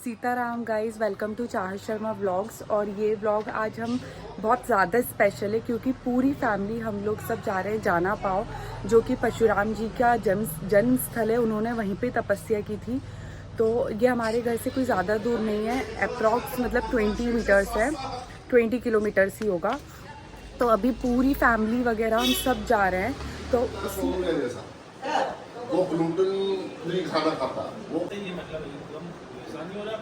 Sitaram guys, welcome to चाहत Sharma vlogs. और ये व्लॉग आज हम बहुत ज़्यादा स्पेशल है क्योंकि पूरी फैमिली हम लोग सब जा रहे हैं जाना पाओ, जो कि परशुराम जी का जन्म स्थल है। उन्होंने वहीं पे तपस्या की थी। तो ये हमारे घर से कोई ज़्यादा दूर नहीं है, अप्रॉक्स मतलब 20 मीटर्स है, 20 किलोमीटर्स ही होगा। तो अभी पूरी फैमिली वगैरह हम सब जा रहे हैं। तो वो ग्लूटेन फ्री खाना खाता वो।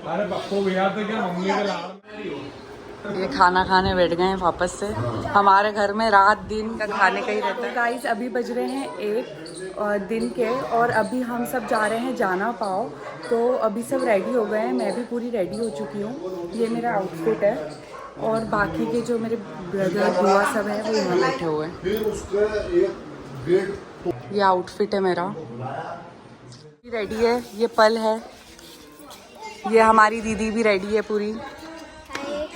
अरे पप्पू भैया तो क्या मम्मी के लाड़ ये खाना खाने बैठ गए हैं वापस से। हमारे घर में रात दिन का खाने का ही रहता है। गाइस अभी बज रहे हैं 1 दिन के और अभी हम सब जा रहे हैं जाना पाओ। तो अभी सब रेडी हो गए हैं, मैं भी पूरी रेडी हो चुकी हूँ। ये मेरा आउटफिट है और बाकी के जो मेरे ब्रदर बुआ सब हैं वो यहाँ बैठे हुए हैं। फिर उसका एक गेट, ये आउटफिट है मेरा, रेडी है। ये पल है, ये हमारी दीदी भी रेडी है पूरी,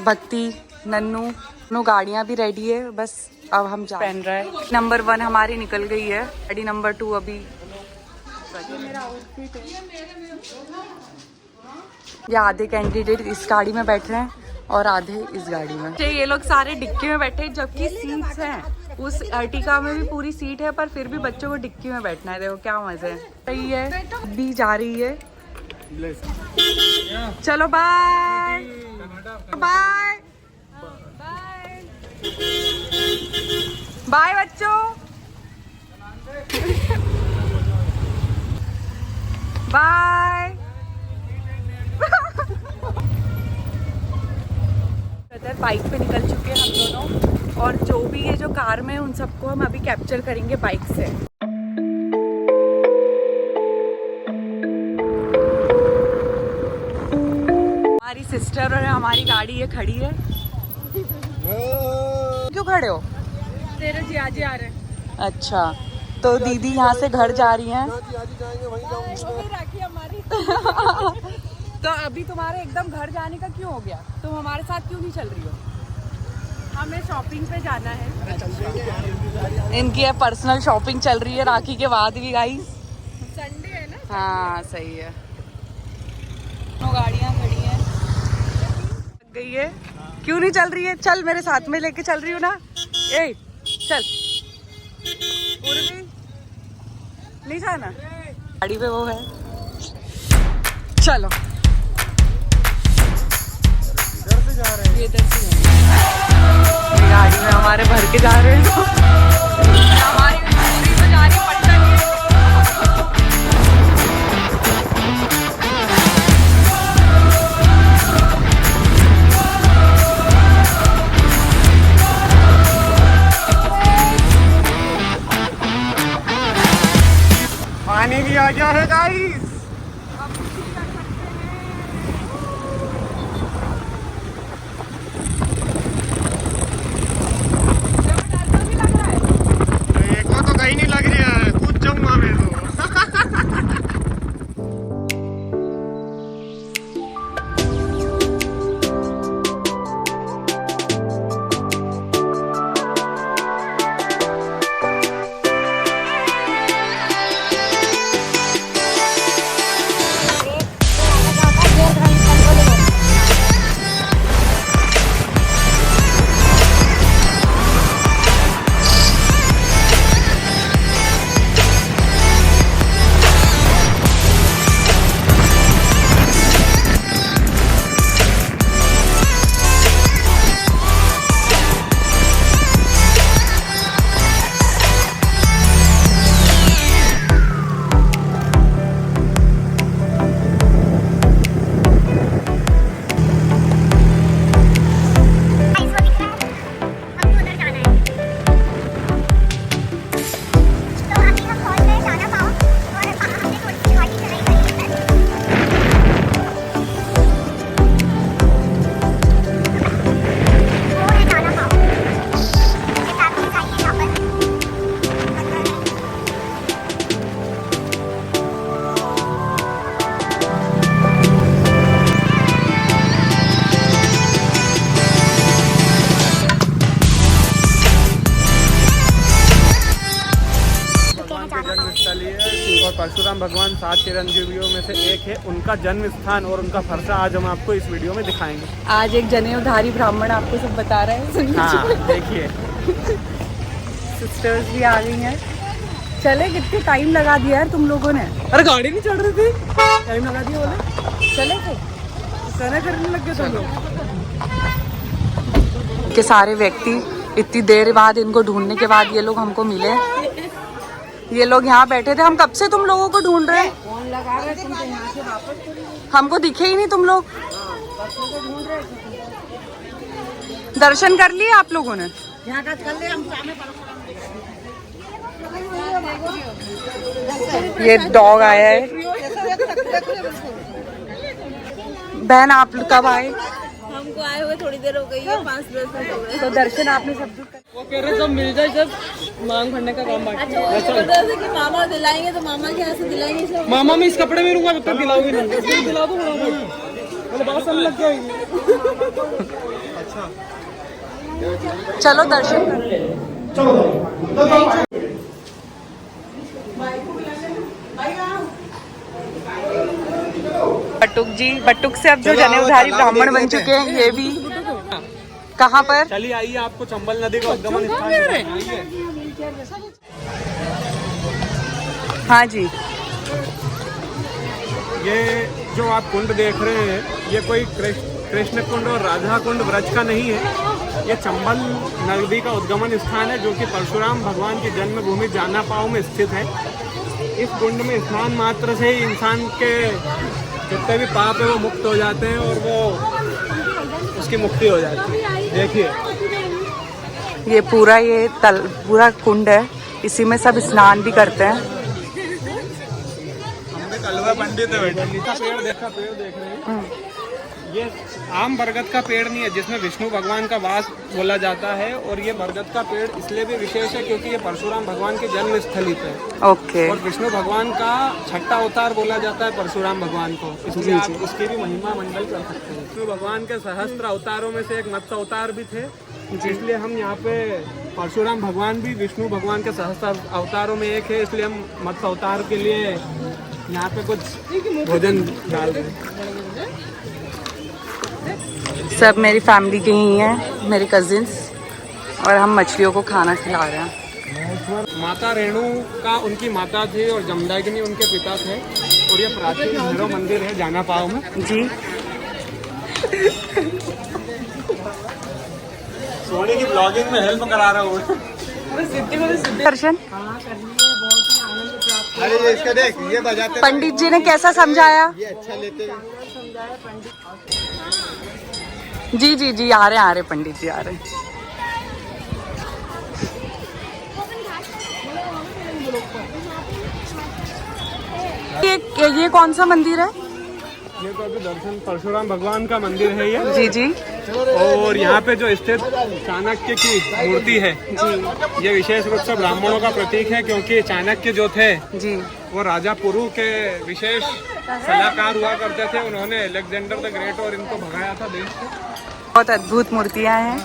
भक्ति, नन्नू गाड़ियाँ भी रेडी है। बस अब हम जा पहन रहे हैं। नंबर 1 हमारी निकल गई है, गाड़ी नंबर 2 अभी। मेरा आउटफिट है। ये आधे कैंडिडेट इस गाड़ी में बैठ रहे हैं और आधे इस गाड़ी में। ये लोग सारे डिक्की में बैठे जबकि सीट्स हैं। उस अर्टिका में भी पूरी सीट है पर फिर भी बच्चों को डिक्की में बैठना है। देखो क्या मजे है। सही है, भी जा रही है। चलो बाय बाय बाय बच्चों, बाय। बाइक पे निकल चुके हैं हम दोनों, और जो भी ये जो कार में उन सबको हम अभी कैप्चर करेंगे बाइक से। हमारी सिस्टर और हमारी गाड़ी ये खड़ी है। क्यों खड़े हो? तेरे जियाजी आ रहे हैं। अच्छा, तो दीदी यहाँ से घर जा रही हैं। राखी हमारी। तो अभी तुम्हारे एकदम घर जाने का क्यों हो गया? तुम हमारे साथ क्यों नहीं चल रही हो? हमें शॉपिंग पे जाना है। इनकी है पर्सनल शॉपिंग चल रही है राखी के बाद भी गाइस। संडे है ना। हाँ सही है। दोनों गाड़ियाँ खड़ी हैं। लग गई है, क्यों नहीं चल रही है? चल मेरे साथ में लेके चल रही हूँ ना। ए चल, पूर्वी नहीं जाना गाड़ी पे, वो है। चलो ये इधर से ये गाड़ी में हमारे भर के जा रहे हैं। हमारी पूरी तो जा रही पटना की। पानी भी आ गया है गाइस। डर तो भी लग भगवान 7 चिरंजीवियों में से एक है, उनका जन्म स्थान और उनका फरसा आज हम आपको इस वीडियो में दिखाएंगे। आज एक जनेऊधारी ब्राह्मण आपको सब बता रहे हैं, सुनिए। हाँ देखिए, सिस्टर्स भी आ गई हैं। चले, कितने टाइम लगा दिया यार तुम लोगों ने। अरे गाड़ी नहीं चढ़ रही थी, टाइम लगा दिया बोले, चले थे कहना करने लग गए तुम लोग। के सारे व्यक्ति इतनी देर बाद, इनको ढूंढने के बाद ये लोग हमको मिले। ये लोग यहाँ बैठे थे, हम कब से तुम लोगों को ढूंढ रहे हैं। फोन लगा रहे तुम तो यहाँ से वापस, हमको दिखे ही नहीं तुम लोग। दर्शन कर लिए आप लोगों ने? यहाँ का कर ले, हम सामने ये डॉग आया है। बहन आप कब आए? हमको आए हुए थोड़ी देर हो गई है, 5-10 मिनट हो गए। तो दर्शन आपने सब कुछ कर। वो कह रहे जब मिल जाए, जब मांग भरने का काम बाकी। अच्छा, वो बोल रहे थे कि मामा दिलाएंगे, तो मामा के यहाँ से दिलाएंगे सब। मामा मैं इस कपड़े में रहूंगा, जब तक दिलाओगे नहीं। दिला दो मुझे, बात समझ लग गई। चलो दर्शन कर ले। बटुक जी, बटुक से अब जो जनेऊधारी ब्राह्मण बन चुके हैं, ये भी। कहाँ पर? चलिए आइए, आपको चंबल नदी का उद्गमन स्थान दिखाएंगे। हाँ जी, ये जो आप कुंड देख रहे हैं, ये कोई कृष्ण कुंड और राधा कुंड ब्रज का नहीं है। ये चंबल नदी का उद्गमन स्थान है, जो कि परशुराम भगवान की जन्मभूमि जानापाव में स्थित है। इस कुंड में स्नान मात्र से ही इंसान के जितने भी पाप है वो मुक्त हो जाते हैं और वो उसकी मुक्ति हो जाती है। देखिए, ये पूरा कुंड है, इसी में सब स्नान भी करते हैं। कलवा पंडित है बेटा। पेड़ देख रहे हैं, ये आम बरगद का पेड़ नहीं है, जिसमें विष्णु भगवान का वास बोला जाता है। और ये बरगद का पेड़ इसलिए भी विशेष है क्योंकि ये परशुराम भगवान के जन्म स्थली पे है। ओके। और विष्णु भगवान का छठा अवतार बोला जाता है परशुराम भगवान को, इसलिए आप उसकी भी महिमा मंडल कर सकते हैं। विष्णु भगवान के सहस्त्र अवतारों में से एक मत्स्य अवतार भी थे, इसलिए हम यहाँ पे परशुराम भगवान भी विष्णु भगवान के सहस्त्र अवतारों में एक है, इसलिए हम मत्स्य अवतार के लिए यहाँ पे कुछ भोजन डाल रहे हैं। सब मेरी फैमिली के ही हैं, मेरे कजिन्स, और हम मछलियों को खाना खिला रहे हैं। माता रेणु का उनकी माता थी और जमदग्नि उनके पिता थे। और ये प्राचीन भैरव मंदिर है जानापाव में जी। सोनी की ब्लॉगिंग में हेल्प करा रहा हूँ। दर्शन अरे ये इसका देख, ये बजाते पंडित जी ने कैसा समझाया? ये अच्छा लेते हैं। जी जी जी, आ रहे पंडित जी आ रहे। ये कौन सा मंदिर है? ये तो अभी दर्शन परशुराम भगवान का मंदिर है ये। जी जी। और यहाँ पे जो स्थित चाणक्य की मूर्ति है जी, ये विशेष रूप से ब्राह्मणों का प्रतीक है, क्योंकि चाणक्य जो थे जी, वो राजा पुरु के विशेष सलाहकार हुआ करते थे। उन्होंने अलेक्जेंडर द ग्रेट और इनको भगाया था देश से। बहुत अद्भुत मूर्तियां हैं।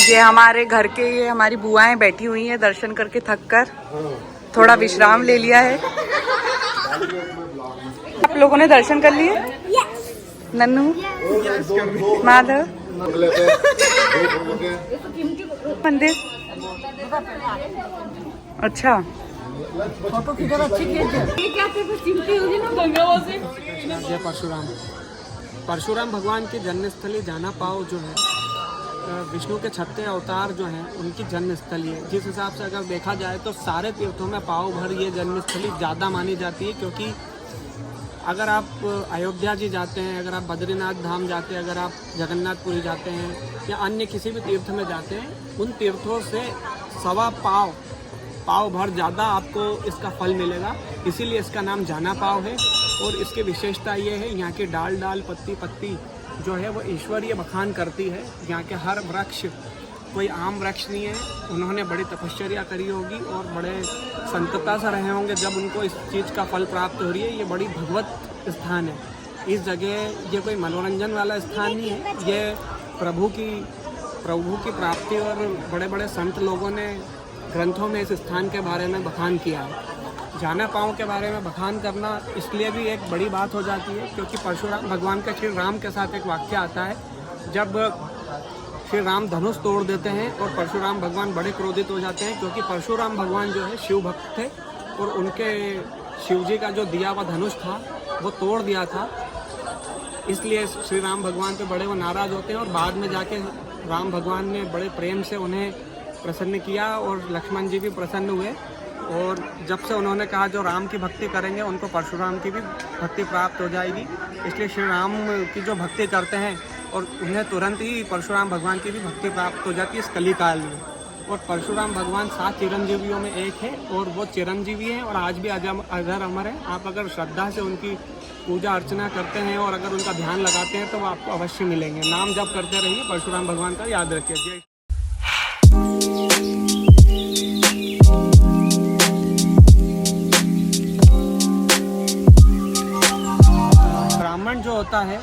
ये हमारे घर के, ये हमारी बुआएं बैठी हुई हैं दर्शन करके थक कर, थोड़ा विश्राम ले लिया है। आप लोगों ने दर्शन कर लिए? नन्नू, माधव, मंदिर। अच्छा, फोटो किधर अच्छी खींच। ये क्या चिमटी होगी ना गंगा से। जय परशुराम। परशुराम भगवान की जन्मस्थली जानापाव जो है, विष्णु के छठे अवतार जो हैं उनकी जन्मस्थली है। जिस हिसाब से अगर देखा जाए तो सारे तीर्थों में पाव भर ये जन्मस्थली ज़्यादा मानी जाती है, क्योंकि अगर आप अयोध्या जी जाते हैं, अगर आप बद्रीनाथ धाम जाते हैं, अगर आप जगन्नाथपुरी जाते हैं या अन्य किसी भी तीर्थ में जाते हैं, उन तीर्थों से सवा पाव भर ज़्यादा आपको इसका फल मिलेगा। इसीलिए इसका नाम जानापाव है। और इसकी विशेषता ये है, यहाँ की डाल पत्ती जो है वो ईश्वरीय बखान करती है। यहाँ के हर वृक्ष कोई आम वृक्ष नहीं है। उन्होंने बड़ी तपश्चर्या करी होगी और बड़े संतता से रहे होंगे जब उनको इस चीज़ का फल प्राप्त हो रही है। ये बड़ी भगवत स्थान है। इस जगह ये कोई मनोरंजन वाला स्थान नहीं है, ये प्रभु की प्राप्ति और बड़े बड़े संत लोगों ने ग्रंथों में इस स्थान के बारे में बखान किया है। जाना पाँव के बारे में बखान करना इसलिए भी एक बड़ी बात हो जाती है क्योंकि परशुराम भगवान का श्री राम के साथ एक वाक्य आता है। जब श्री राम धनुष तोड़ देते हैं और परशुराम भगवान बड़े क्रोधित हो जाते हैं क्योंकि परशुराम भगवान जो है शिव भक्त थे और उनके शिव जी का जो दिया हुआ धनुष था वो तोड़ दिया था। इसलिए श्री राम भगवान पे बड़े वो नाराज़ होते हैं और बाद में जाके राम भगवान ने बड़े प्रेम से उन्हें प्रसन्न किया और लक्ष्मण जी भी प्रसन्न हुए। और जब से उन्होंने कहा जो राम की भक्ति करेंगे उनको परशुराम की भी भक्ति प्राप्त हो जाएगी। इसलिए श्री राम की जो भक्ति करते हैं और उन्हें तुरंत ही परशुराम भगवान की भी भक्ति प्राप्त हो जाती है इस कली काल में। और परशुराम भगवान 7 चिरंजीवियों में एक है और वो चिरंजीवी हैं और आज भी अजर अमर है। आप अगर श्रद्धा से उनकी पूजा अर्चना करते हैं और अगर उनका ध्यान लगाते हैं तो वो आपको अवश्य मिलेंगे। नाम जप करते रहिए परशुराम भगवान का, याद रखिए। ब्राह्मण जो होता है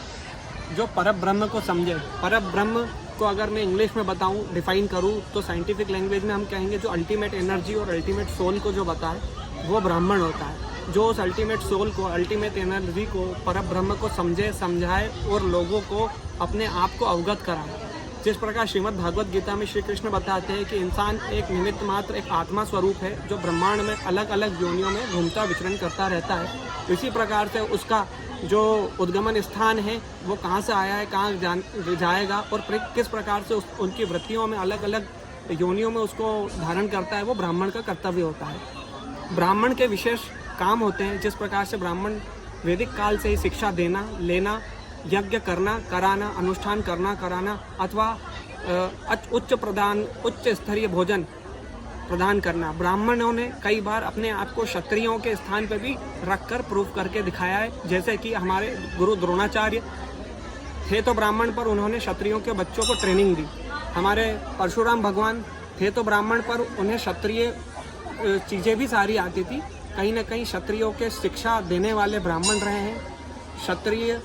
जो परब्रह्म को समझे, परब्रह्म को अगर मैं इंग्लिश में बताऊं, डिफाइन करूं तो साइंटिफिक लैंग्वेज में हम कहेंगे जो अल्टीमेट एनर्जी और अल्टीमेट सोल को जो बताए वो ब्राह्मण होता है। जो उस अल्टीमेट सोल को, अल्टीमेट एनर्जी को, परब्रह्म को समझे, समझाए और लोगों को अपने आप को अवगत कराए। जिस प्रकार श्रीमद् भागवत गीता में श्री कृष्ण बताते हैं कि इंसान एक निमित्त मात्र, एक आत्मा स्वरूप है जो ब्रह्मांड में अलग अलग योनियों में घूमता विचरण करता रहता है। इसी प्रकार से उसका जो उद्गमन स्थान है वो कहाँ से आया है, कहाँ जाएगा और किस प्रकार से उनकी वृत्तियों में अलग अलग योनियों में उसको धारण करता है, वो ब्राह्मण का कर्तव्य होता है। ब्राह्मण के विशेष काम होते हैं। जिस प्रकार से ब्राह्मण वैदिक काल से ही शिक्षा देना, लेना, यज्ञ करना, कराना, अनुष्ठान करना, कराना अथवा उच्च स्तरीय भोजन प्रदान करना। ब्राह्मणों ने कई बार अपने आप को क्षत्रियों के स्थान पर भी रखकर प्रूफ करके दिखाया है। जैसे कि हमारे गुरु द्रोणाचार्य थे तो ब्राह्मण पर उन्होंने क्षत्रियों के बच्चों को ट्रेनिंग दी। हमारे परशुराम भगवान थे तो ब्राह्मण पर उन्हें क्षत्रिय चीज़ें भी सारी आती थी। कहीं ना कहीं क्षत्रियों के शिक्षा देने वाले ब्राह्मण रहे हैं। क्षत्रिय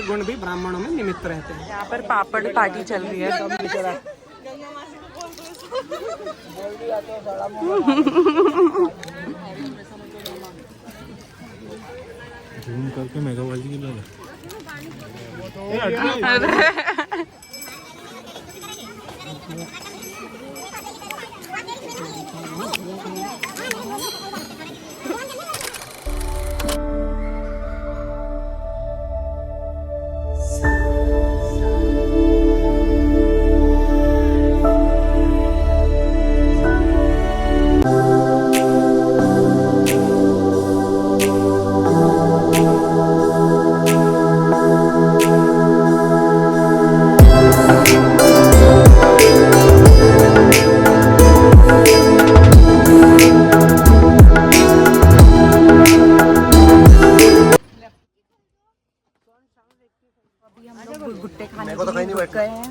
गुण भी ब्राह्मणों में निमित्त रहते हैं। यहाँ पर पापड़ पार्टी चल रही है। जूम करके मेगावाली की लगा। भुट्टे खाने के लिए रुक गए हैं,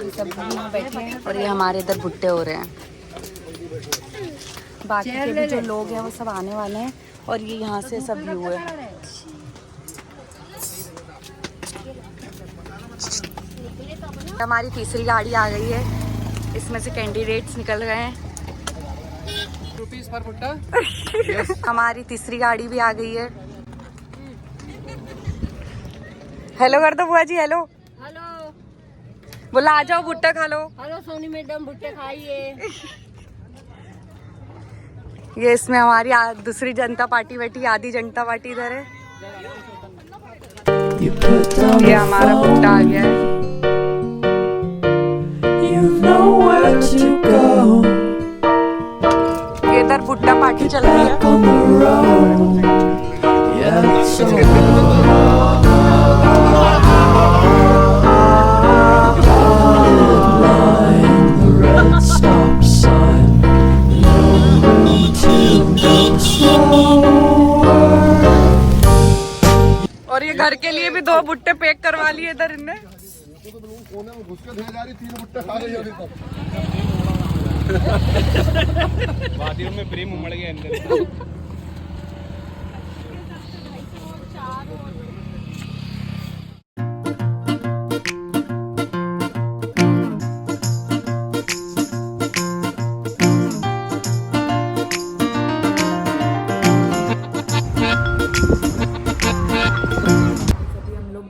ये सब यहाँ बैठे हैं और ये हमारे इधर भुट्टे हो रहे हैं। बाकी के भी जो लोग हैं वो सब आने वाले हैं और ये यहाँ से सब व्यू है। हमारी तीसरी गाड़ी आ गई है, इसमें से कैंडिडेट्स निकल गए हैं। ₹1 पर भुट्टा। हमारी तीसरी गाड़ी भी आ गई है। हेलो कर दो बुआ जी, हेलो हेलो बोला आ जाओ भुट्टा खा लो। हेलो सोनी मैडम, भुट्टे खाइए। ये इसमें हमारी दूसरी जनता पार्टी बैठी, आधी जनता पार्टी इधर है। ये हमारा भुट्टा आ गया है। ये इधर भुट्टा पार्टी चल रही है। और ये घर के लिए भी 2 भुट्टे पैक करवा लिए इधर इनने। आपको तो बिल्कुल कोने में घुस के दे जा रही, 3 भुट्टे खा गई अभी तक। वादियों में प्रेम उमड़ गया अंदर।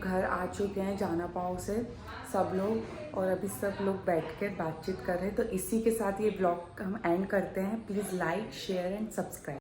घर आ चुके हैं जाना पाओ से सब लोग, और अभी सब लोग बैठ के बातचीत कर रहे हैं। तो इसी के साथ ये ब्लॉग हम एंड करते हैं। Please like share and subscribe.